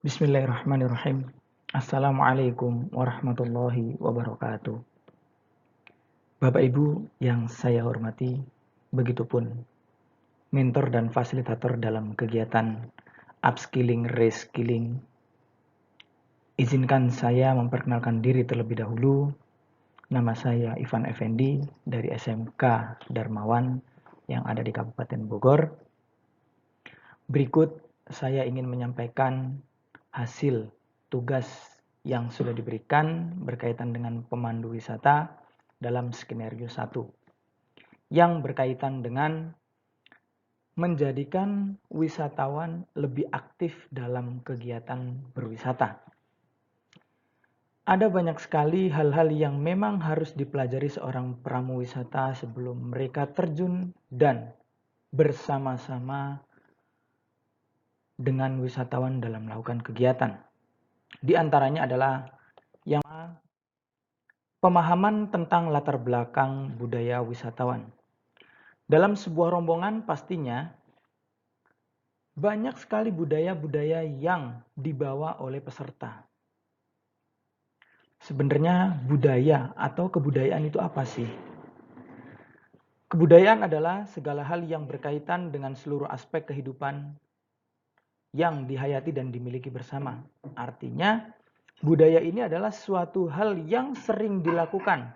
Bismillahirrahmanirrahim. Assalamualaikum warahmatullahi wabarakatuh. Bapak Ibu yang saya hormati, begitupun mentor dan fasilitator dalam kegiatan upskilling, reskilling. Izinkan saya memperkenalkan diri terlebih dahulu. Nama saya Ivan Effendi dari SMK Darmawan yang ada di Kabupaten Bogor. Berikut saya ingin menyampaikan hasil tugas yang sudah diberikan berkaitan dengan pemandu wisata dalam skenario 1 yang berkaitan dengan menjadikan wisatawan lebih aktif dalam kegiatan berwisata. Ada banyak sekali hal-hal yang memang harus dipelajari seorang pramu wisata sebelum mereka terjun dan bersama-sama dengan wisatawan dalam melakukan kegiatan. Di antaranya adalah yang pemahaman tentang latar belakang budaya wisatawan. Dalam sebuah rombongan pastinya banyak sekali budaya-budaya yang dibawa oleh peserta. Sebenarnya budaya atau kebudayaan itu apa sih? Kebudayaan adalah segala hal yang berkaitan dengan seluruh aspek kehidupan yang dihayati dan dimiliki bersama. Artinya, budaya ini adalah suatu hal yang sering dilakukan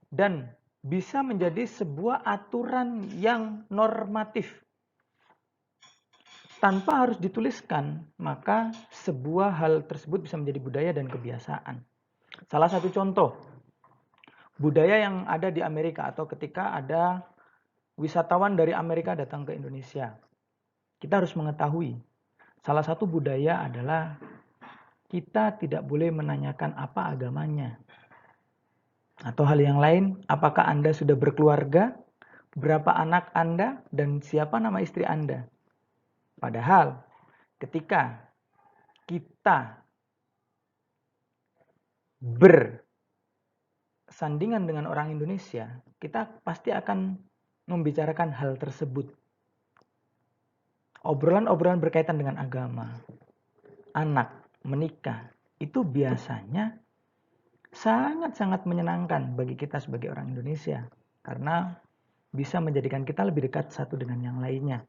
dan bisa menjadi sebuah aturan yang normatif. Tanpa harus dituliskan, maka sebuah hal tersebut bisa menjadi budaya dan kebiasaan. Salah satu contoh, budaya yang ada di Amerika atau ketika ada wisatawan dari Amerika datang ke Indonesia. Kita harus mengetahui, salah satu budaya adalah kita tidak boleh menanyakan apa agamanya. Atau hal yang lain, apakah Anda sudah berkeluarga, berapa anak Anda, dan siapa nama istri Anda. Padahal ketika kita bersandingan dengan orang Indonesia, kita pasti akan membicarakan hal tersebut. Obrolan-obrolan berkaitan dengan agama, anak, menikah, itu biasanya sangat-sangat menyenangkan bagi kita sebagai orang Indonesia. Karena bisa menjadikan kita lebih dekat satu dengan yang lainnya.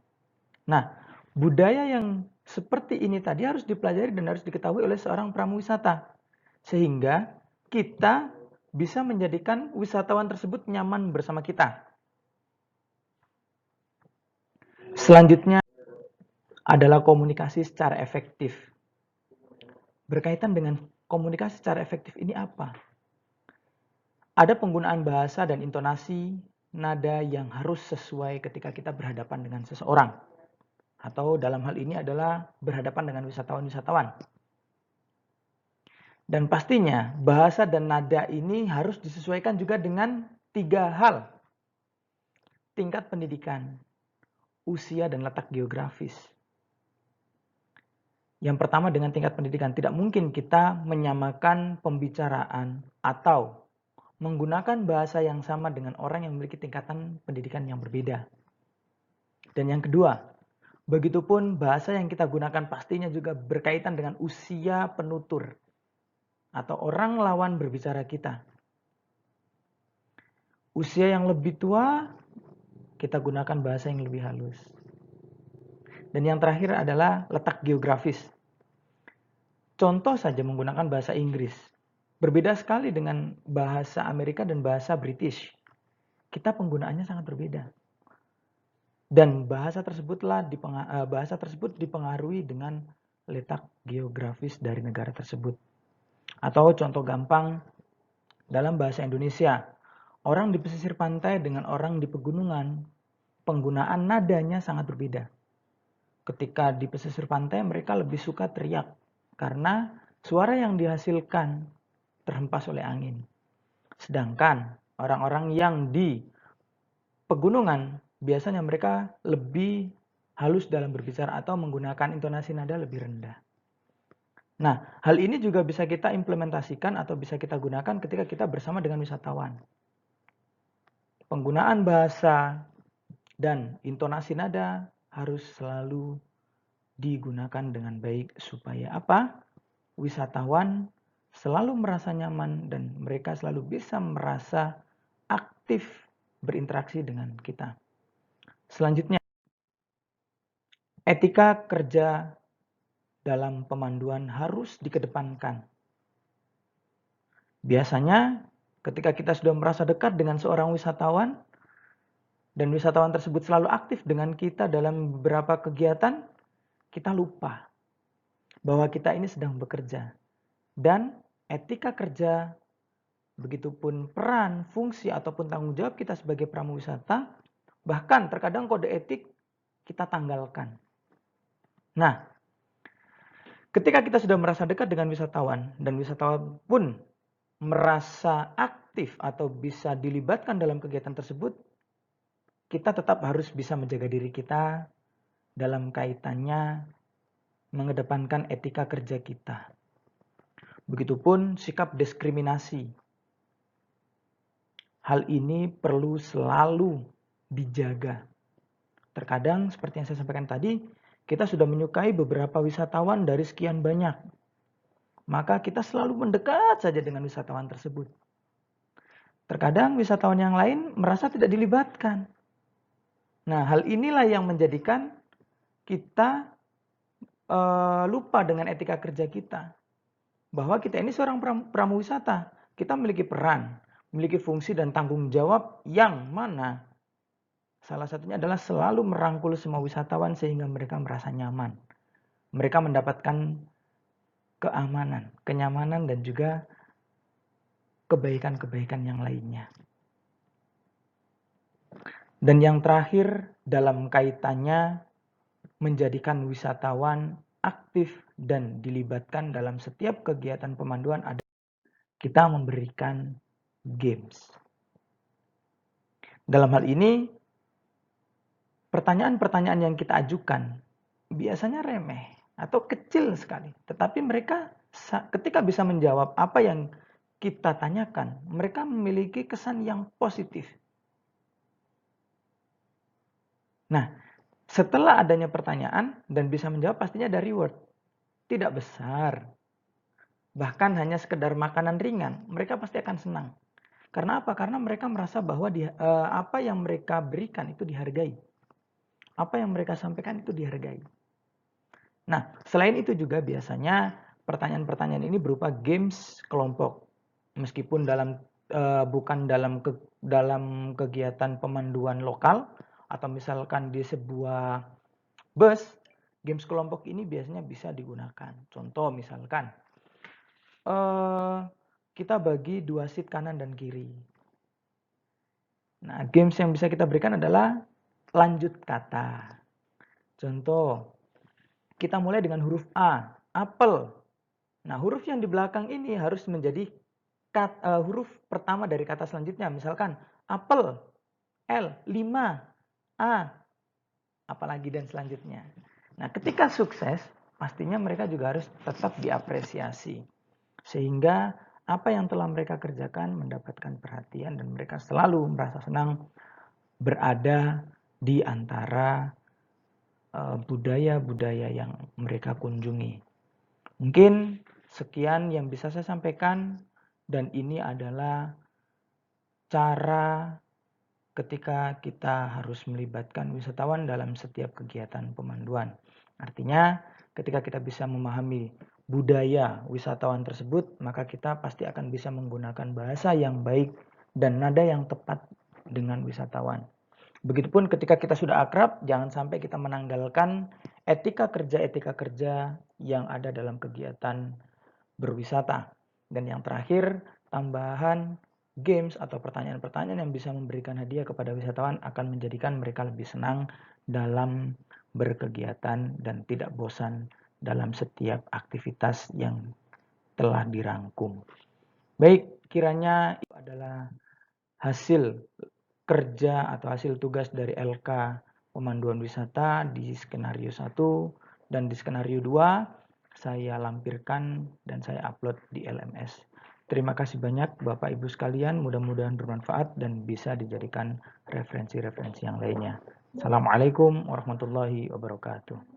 Nah, budaya yang seperti ini tadi harus dipelajari dan harus diketahui oleh seorang pramuwisata. Sehingga kita bisa menjadikan wisatawan tersebut nyaman bersama kita. Selanjutnya adalah komunikasi secara efektif. Berkaitan dengan komunikasi secara efektif ini apa? Ada penggunaan bahasa dan intonasi nada yang harus sesuai ketika kita berhadapan dengan seseorang. Atau dalam hal ini adalah berhadapan dengan wisatawan-wisatawan. Dan pastinya bahasa dan nada ini harus disesuaikan juga dengan 3 hal. Tingkat pendidikan, usia, dan letak geografis. Yang pertama dengan tingkat pendidikan, tidak mungkin kita menyamakan pembicaraan atau menggunakan bahasa yang sama dengan orang yang memiliki tingkatan pendidikan yang berbeda. Dan yang kedua, begitupun bahasa yang kita gunakan pastinya juga berkaitan dengan usia penutur atau orang lawan berbicara kita. Usia yang lebih tua, kita gunakan bahasa yang lebih halus. Dan yang terakhir adalah letak geografis. Contoh saja menggunakan bahasa Inggris. Berbeda sekali dengan bahasa Amerika dan bahasa British. Kita penggunaannya sangat berbeda. Dan bahasa tersebut dipengaruhi dengan letak geografis dari negara tersebut. Atau contoh gampang dalam bahasa Indonesia, orang di pesisir pantai dengan orang di pegunungan, penggunaan nadanya sangat berbeda. Ketika di pesisir pantai mereka lebih suka teriak karena suara yang dihasilkan terhempas oleh angin. Sedangkan orang-orang yang di pegunungan biasanya mereka lebih halus dalam berbicara atau menggunakan intonasi nada lebih rendah. Nah, hal ini juga bisa kita implementasikan atau bisa kita gunakan ketika kita bersama dengan wisatawan. Penggunaan bahasa dan intonasi nada harus selalu digunakan dengan baik supaya apa? Wisatawan selalu merasa nyaman dan mereka selalu bisa merasa aktif berinteraksi dengan kita. Selanjutnya, etika kerja dalam pemanduan harus dikedepankan. Biasanya ketika kita sudah merasa dekat dengan seorang wisatawan dan wisatawan tersebut selalu aktif dengan kita dalam beberapa kegiatan, kita lupa bahwa kita ini sedang bekerja. Dan etika kerja, begitupun peran, fungsi, ataupun tanggung jawab kita sebagai pramuwisata, bahkan terkadang kode etik kita tanggalkan. Nah, ketika kita sudah merasa dekat dengan wisatawan, dan wisatawan pun merasa aktif atau bisa dilibatkan dalam kegiatan tersebut, kita tetap harus bisa menjaga diri kita dalam kaitannya mengedepankan etika kerja kita. Begitupun sikap diskriminasi. Hal ini perlu selalu dijaga. Terkadang seperti yang saya sampaikan tadi, kita sudah menyukai beberapa wisatawan dari sekian banyak. Maka kita selalu mendekat saja dengan wisatawan tersebut. Terkadang wisatawan yang lain merasa tidak dilibatkan. Nah, hal inilah yang menjadikan kita lupa dengan etika kerja kita. Bahwa kita ini seorang pramuwisata. Kita memiliki peran, memiliki fungsi dan tanggung jawab yang mana salah satunya adalah selalu merangkul semua wisatawan sehingga mereka merasa nyaman. Mereka mendapatkan keamanan, kenyamanan dan juga kebaikan-kebaikan yang lainnya. Dan yang terakhir dalam kaitannya menjadikan wisatawan aktif dan dilibatkan dalam setiap kegiatan pemanduan adalah kita memberikan games. Dalam hal ini, pertanyaan-pertanyaan yang kita ajukan biasanya remeh atau kecil sekali. Tetapi mereka ketika bisa menjawab apa yang kita tanyakan, mereka memiliki kesan yang positif. Nah, setelah adanya pertanyaan dan bisa menjawab pastinya ada reward. Tidak besar. Bahkan hanya sekedar makanan ringan, mereka pasti akan senang. Karena apa? Karena mereka merasa bahwa apa yang mereka berikan itu dihargai. Apa yang mereka sampaikan itu dihargai. Nah, selain itu juga biasanya pertanyaan-pertanyaan ini berupa games kelompok. Meskipun bukan dalam kegiatan pemanduan lokal atau misalkan di sebuah bus, games kelompok ini biasanya bisa digunakan. Contoh misalkan kita bagi 2 seat kanan dan kiri. Nah, games yang bisa kita berikan adalah lanjut kata. Contoh, kita mulai dengan huruf A, apel. Nah, huruf yang di belakang ini harus menjadi huruf pertama dari kata selanjutnya. Misalkan, apel, L, 5, A, apalagi dan selanjutnya. Nah, ketika sukses, pastinya mereka juga harus tetap diapresiasi. Sehingga apa yang telah mereka kerjakan mendapatkan perhatian dan mereka selalu merasa senang berada di antara budaya-budaya yang mereka kunjungi. Mungkin sekian yang bisa saya sampaikan dan ini adalah cara ketika kita harus melibatkan wisatawan dalam setiap kegiatan pemanduan. Artinya ketika kita bisa memahami budaya wisatawan tersebut, maka kita pasti akan bisa menggunakan bahasa yang baik dan nada yang tepat dengan wisatawan. Begitupun ketika kita sudah akrab, jangan sampai kita menanggalkan etika kerja yang ada dalam kegiatan berwisata. Dan yang terakhir, tambahan games atau pertanyaan-pertanyaan yang bisa memberikan hadiah kepada wisatawan akan menjadikan mereka lebih senang dalam berkegiatan dan tidak bosan dalam setiap aktivitas yang telah dirangkum. Baik, kiranya itu adalah hasil kerja atau hasil tugas dari LK Pemanduan Wisata di skenario 1 dan di skenario 2 saya lampirkan dan saya upload di LMS. Terima kasih banyak Bapak Ibu sekalian, mudah-mudahan bermanfaat dan bisa dijadikan referensi-referensi yang lainnya. Assalamualaikum warahmatullahi wabarakatuh.